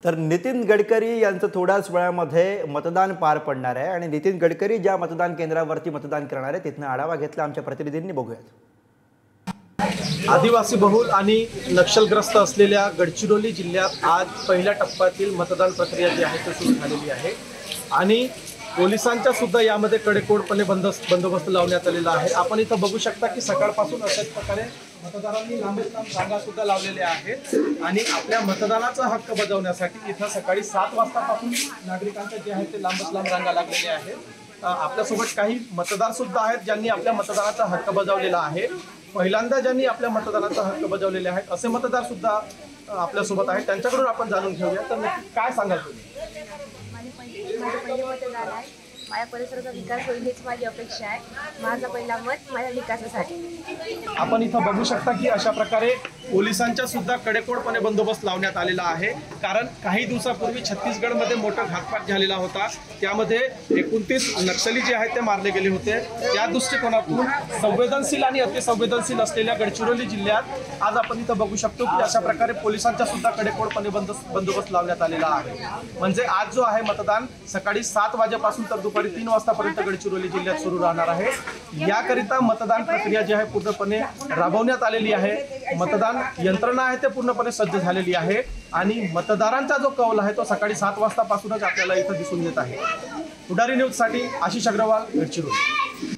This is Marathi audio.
तर नितीन गडकरी यांचं थोड्याच वेळामध्ये मतदान पार पडणार आहे आणि नितीन गडकरी ज्या मतदान केंद्रावरती मतदान करणार आहे तिथनं आढावा घेतला आमच्या प्रतिनिधींनी. बघूयात. आदिवासी बहुल आणि नक्षलग्रस्त असलेल्या गडचिरोली जिल्ह्यात आज पहिल्या टप्प्यातील मतदान प्रक्रिया जी आहे ती सुरू झालेली आहे आणि पोलिसांच्या सुद्धा यामध्ये कडेकोडपणे बंदोबस्त लावण्यात आलेला आहे. आपण इथं बघू शकता की सकाळपासून अशाच प्रकारे मतदारांनी लांब रांगा सुद्धा लावलेल्या आहेत आणि आपल्या मतदानाचा हक्क बजावण्यासाठी इथं सकाळी 7 वाजतापासून नागरिकांच्या जे आहेत ते लांब रांगा लागलेल्या आहेत. आपल्यासोबत काही मतदार सुद्धा आहेत ज्यांनी आपल्या मतदानाचा हक्क बजावलेला आहे. पहिल्यांदा ज्यांनी आपल्या मतदानाचा हक्क बजावलेले आहेत असे मतदार सुद्धा आपल्यासोबत आहेत. त्यांच्याकडून आपण जाणून घेऊया. तर नक्की काय सांगाल तुम्ही? माझं पहिले मतदान आहे. माझ्या परिसराचा विकास होईल हीच माझी अपेक्षा आहे. माझं पहिला मत माझ्या विकासासाठी. आपण इथं बघू शकता की अशा प्रकारे पोलिसांच्या सुद्धा कडेकोडपणे बंदोबस्त लावण्यात आलेला आहे. कारण काही दिवसापूर्वी छत्तीसगडमध्ये मोठा घातपात झालेला होता. त्यामध्ये 29 नक्षली जे आहेत ते मारले गेले होते. त्या दृष्टिकोनातून संवेदनशील आणि अतिसंवेदनशील असलेल्या गडचिरोली जिल्ह्यात आज आपण इथं बघू शकतो की अशा प्रकारे पोलिसांच्या सुद्धा कडेकोडपणे बंदोबस्त लावण्यात आलेला आहे. म्हणजे आज जो आहे मतदान सकाळी 7 वाजेपासून तर दुपारी 3 वाजतापर्यंत गडचिरोली जिल्ह्यात सुरू राहणार आहे. याकरिता मतदान प्रक्रिया जी आहे पूर्णपणे राबवण्यात आलेली आहे. मतदान यंत्रणा आहे ते पूर्णपणे सज्ज झालेली आहे आणि मतदारांचा जो कौल आहे तो सकाळी 7 वाजतापासूनच आपल्याला इथं दिसून येत आहे. पुढारी न्यूजसाठी आशिष अग्रवाल, गडचिरोली.